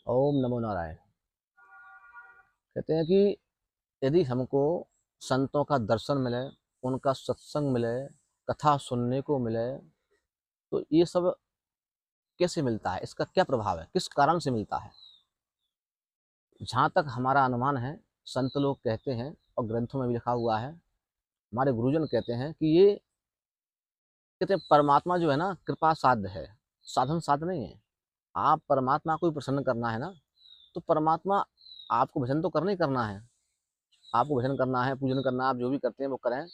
ओम नमो नारायण। कहते हैं कि यदि हमको संतों का दर्शन मिले, उनका सत्संग मिले, कथा सुनने को मिले, तो ये सब कैसे मिलता है? इसका क्या प्रभाव है? किस कारण से मिलता है? जहाँ तक हमारा अनुमान है, संत लोग कहते हैं और ग्रंथों में भी लिखा हुआ है, हमारे गुरुजन कहते हैं कि ये कहते हैं परमात्मा जो है ना कृपा साध्य है, साधन साध्य नहीं है। आप परमात्मा को ही प्रसन्न करना है ना, तो परमात्मा आपको भजन तो करना ही करना है। आपको भजन करना है, पूजन करना है, आप जो भी करते हैं वो करें,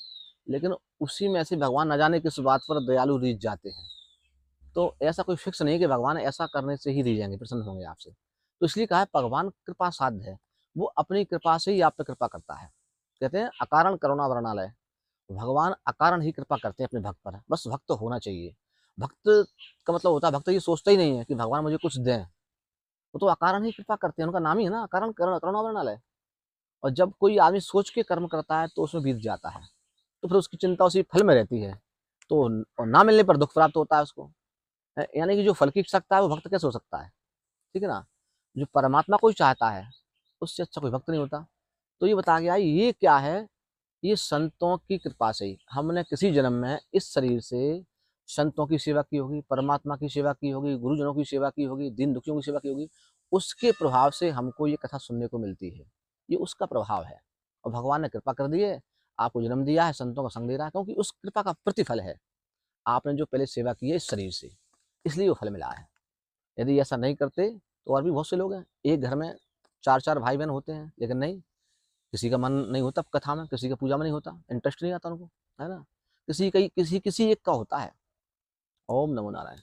लेकिन उसी में से भगवान न जाने किस बात पर दयालु रीझ जाते हैं। तो ऐसा कोई फिक्स नहीं है कि भगवान ऐसा करने से ही रीझेंगे, प्रसन्न होंगे आपसे। तो इसलिए कहा है भगवान कृपा साध्य है, वो अपनी कृपा से ही आप पे कृपा करता है। कहते हैं अकारण करुणा वरणालय, भगवान अकारण ही कृपा करते हैं अपने भक्त पर, बस भक्त होना चाहिए। भक्त का मतलब होता है, भक्त ये सोचता ही नहीं है कि भगवान मुझे कुछ दें, वो तो अकारण ही कृपा करते हैं, उनका नाम ही है ना अकारण करुणा वरणालय। और जब कोई आदमी सोच के कर्म करता है तो उसमें बीत जाता है, तो फिर उसकी चिंता उसी फल में रहती है। तो और ना मिलने पर दुख प्राप्त होता है उसको। यानी कि जो फल की इच्छा रखता है वो भक्त कैसे हो सकता है? ठीक है ना? जो परमात्मा को ही चाहता है, उससे अच्छा कोई भक्त नहीं होता। तो ये बता गया ये क्या है? ये संतों की कृपा से ही हमने किसी जन्म में इस शरीर से संतों की सेवा की होगी, परमात्मा की सेवा की होगी, गुरुजनों की सेवा की होगी, दीन दुखियों की सेवा की होगी। उसके प्रभाव से हमको ये कथा सुनने को मिलती है। ये उसका प्रभाव है। और भगवान ने कृपा कर दी है, आपको जन्म दिया है, संतों का संग दे रहा है, क्योंकि उस कृपा का प्रतिफल है। आपने जो पहले सेवा की है इस शरीर से, इसलिए वो फल मिला है। यदि ऐसा नहीं करते तो और भी बहुत से लोग हैं, एक घर में 4-4 भाई-बहन होते हैं, लेकिन नहीं, किसी का मन नहीं होता कथा में, किसी का पूजा में नहीं होता, इंटरेस्ट नहीं आता उनको, है ना? किसी का किसी किसी एक का होता है। ओम नमो नारायण।